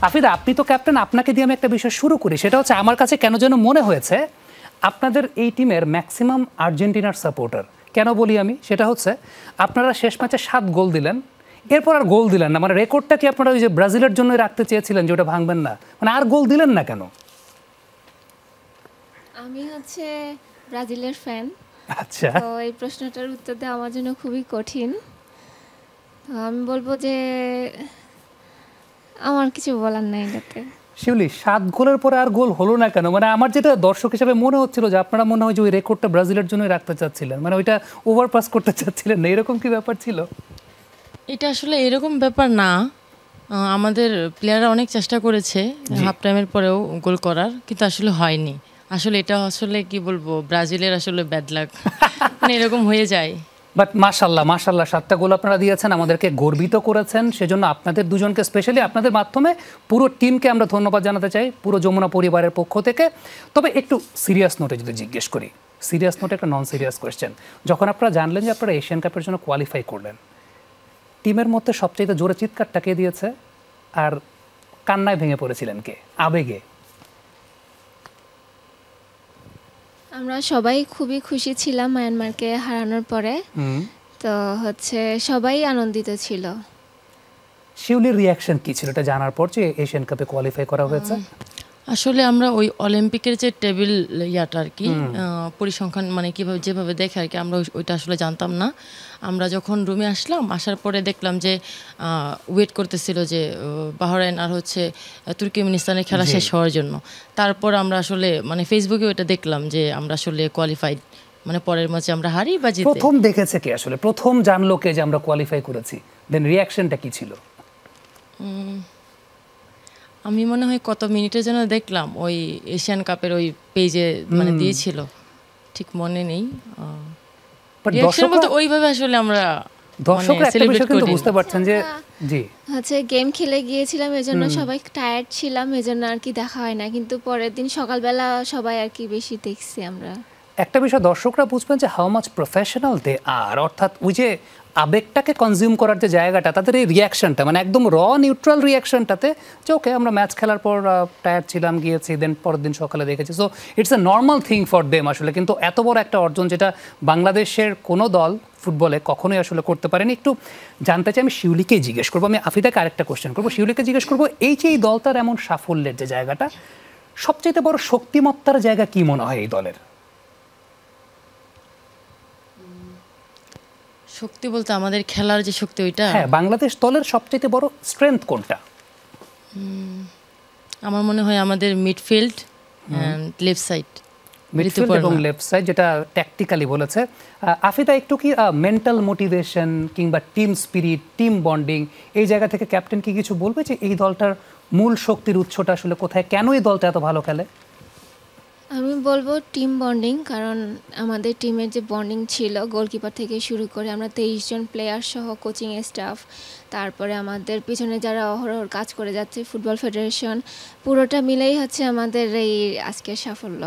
আফিদা, আপনি তো ক্যাপ্টেন, আপনাকে দিয়ে আমি একটা বিষয় শুরু করি। সেটা হচ্ছে আমার কাছে কেন যেন মনে হয়েছে আপনাদের এই টিমের ম্যাক্সিমাম আর্জেন্টিনার সাপোর্টার। কেন বলি আমি, সেটা হচ্ছে আপনারা শেষ ম্যাচে 7 গোল দিলেন, এরপর আর গোল দিলেন না। মানে রেকর্ডটা কি আপনারা ওই যে ব্রাজিলের জন্য রাখতে চেয়েছিলেন যে ওটা ভাঙবেন না, মানে আর গোল দিলেন না কেন? আমি হচ্ছে ব্রাজিলের ফ্যান। আচ্ছা, তো এই প্রশ্নটার উত্তর দেওয়া আমার জন্য খুবই কঠিন। তো আমি বলবো যে আমার কিছু বলার নাই এটাতে। শিউলি, 7 গোলের পরে আর গোল হলো না কেন? মানে আমার যেটা দর্শক হিসেবে মনে হচ্ছিল যে আপনারা মনে হয় যে ওই রেকর্ডটা ব্রাজিলের জন্যই রাখতে চাচ্ছিলেন, মানে ওইটা ওভারপাস করতে চাচ্ছিলেন না, এরকম কি ব্যাপার ছিল? এটা আসলে এরকম ব্যাপার না। আমাদের প্লেয়াররা অনেক চেষ্টা করেছে হাফ টাইমের পরেও গোল করার, কিন্তু আসলে হয়নি। আসলে এটা আসলে কি বলবো, ব্রাজিলের আসলে ব্যাড লাক, মানে এরকম হয়ে যায়। বাট মাশাল্লাহ মাশাল্লাহ, 7টা গোল আপনারা দিয়েছেন, আমাদেরকে গর্বিত করেছেন। সেজন্য আপনাদের দুজনকে, স্পেশালি আপনাদের মাধ্যমে পুরো টিমকে আমরা ধন্যবাদ জানাতে চাই, পুরো যমুনা পরিবারের পক্ষ থেকে। তবে একটু সিরিয়াস নোটে যদি জিজ্ঞেস করি, সিরিয়াস নোটে একটা নন সিরিয়াস কোয়েশ্চেন। যখন আপনারা জানলেন যে আপনারা এশিয়ান কাপের জন্য কোয়ালিফাই করলেন, টিমের মধ্যে সবচেয়ে জোরে চিৎকারটা কে দিয়েছে আর কান্নায় ভেঙে পড়েছিলেন কে, আবেগে? আমরা সবাই খুবই খুশি ছিলাম মায়ানমারকে হারানোর পরে। তো হচ্ছে সবাই আনন্দিত ছিল। শিউলির রিয়াকশন কি ছিল এটা জানার পর যে এশিয়ান কাপে কোয়ালিফাই করা হয়েছে? আসলে আমরা ওই অলিম্পিকের যে টেবিল ইয়াটা আর কি, পরিসংখ্যান মানে কীভাবে যেভাবে দেখে আর কি, আমরা ওইটা আসলে জানতাম না। আমরা যখন রুমে আসলাম, আসার পরে দেখলাম যে ওয়েট করতেছিল যে বাহরাইন আর হচ্ছে তুর্কমেনিস্তানের খেলা শেষ হওয়ার জন্য। তারপর আমরা আসলে মানে ফেসবুকে ওইটা দেখলাম যে আমরা আসলে কোয়ালিফাইড, মানে পরের ম্যাচে আমরা হারি বা জিতি। প্রথম দেখেছে কে আসলে, প্রথম জানলো কে যে আমরা কোয়ালিফাই করেছি? দেন রিয়াকশনটা কি ছিল? আমি মনে হয় কত মিনিটের জন্য দেখলাম, ওই এশিয়ান কাপের ওই পেজে মানে দিয়েছিল, ঠিক মনে নেই। রিয়াকশন বলতে ওইভাবে আসলে আমরা দর্শকরা একটা বিষয় কিন্তু বুঝতে পারছেন যে জি হচ্ছে গেম খেলে গিয়েছিলাম, এজন্য সবাই টায়ার্ড ছিলাম, এজন্য আর কি দেখা হয় না। কিন্তু পরের দিন সকালবেলা সবাই আর কি বেশি দেখছি আমরা। একটা বিষয় দর্শকরা বুঝবেন যে হাউ মাচ প্রফেশনাল দে আর, অর্থাৎ ওই যে আবেগটাকে কনজিউম করার যে জায়গাটা, তাদের এই রিয়াকশনটা মানে একদম র নিউট্রাল রিয়াকশনটাতে যে ওকে আমরা ম্যাচ খেলার পর টায়ার্ড ছিলাম, গিয়েছি, দেন পরের দিন সকালে দেখেছি। So it's a normal thing for them আসলে। কিন্তু এত বড় একটা অর্জন যেটা বাংলাদেশের কোনো দল ফুটবলে কখনোই আসলে করতে পারেনি। একটু জানতে চাই, আমি শিউলিকেই জিজ্ঞেস করবো, আমি আফিদাকে আরেকটা কোয়েশ্চেন করবো। শিউলিকে জিজ্ঞেস করবো, এই যে এই দলটার এমন সাফল্যের যে জায়গাটা, সবচেয়ে বড় শক্তিমত্তার জায়গা কি মনে হয় এই দলের? শক্তি বলতে আমাদের খেলার যে শক্তি, ওইটা? হ্যাঁ, বাংলাদেশ দলের সবচেয়ে বড় স্ট্রেংথ কোনটা? আমার মনে হয় আমাদের midfield and left side. Midfield এবং লেফট সাইড, যেটা ট্যাকটিক্যালি বলেছে। আফিদা, একটু কি মেন্টাল মোটিভেশন কিংবা টিম স্পিরিট, টিম বন্ডিং, এই জায়গা থেকে ক্যাপ্টেন কি কিছু বলবে যে এই দলটার মূল শক্তির উৎসটা আসলে কোথায়, কেন এই দলটা এত ভালো খেলে? আমি বলবো টিম বন্ডিং, কারণ আমাদের টিমের যে বন্ডিং ছিল গোলকিপার থেকে শুরু করে আমরা 23 জন প্লেয়ার সহ কোচিং স্টাফ, তারপরে আমাদের পিছনে যারা অহরহ কাজ করে যাচ্ছে ফুটবল ফেডারেশন, পুরোটা মিলেই হচ্ছে আমাদের এই আজকের সাফল্য।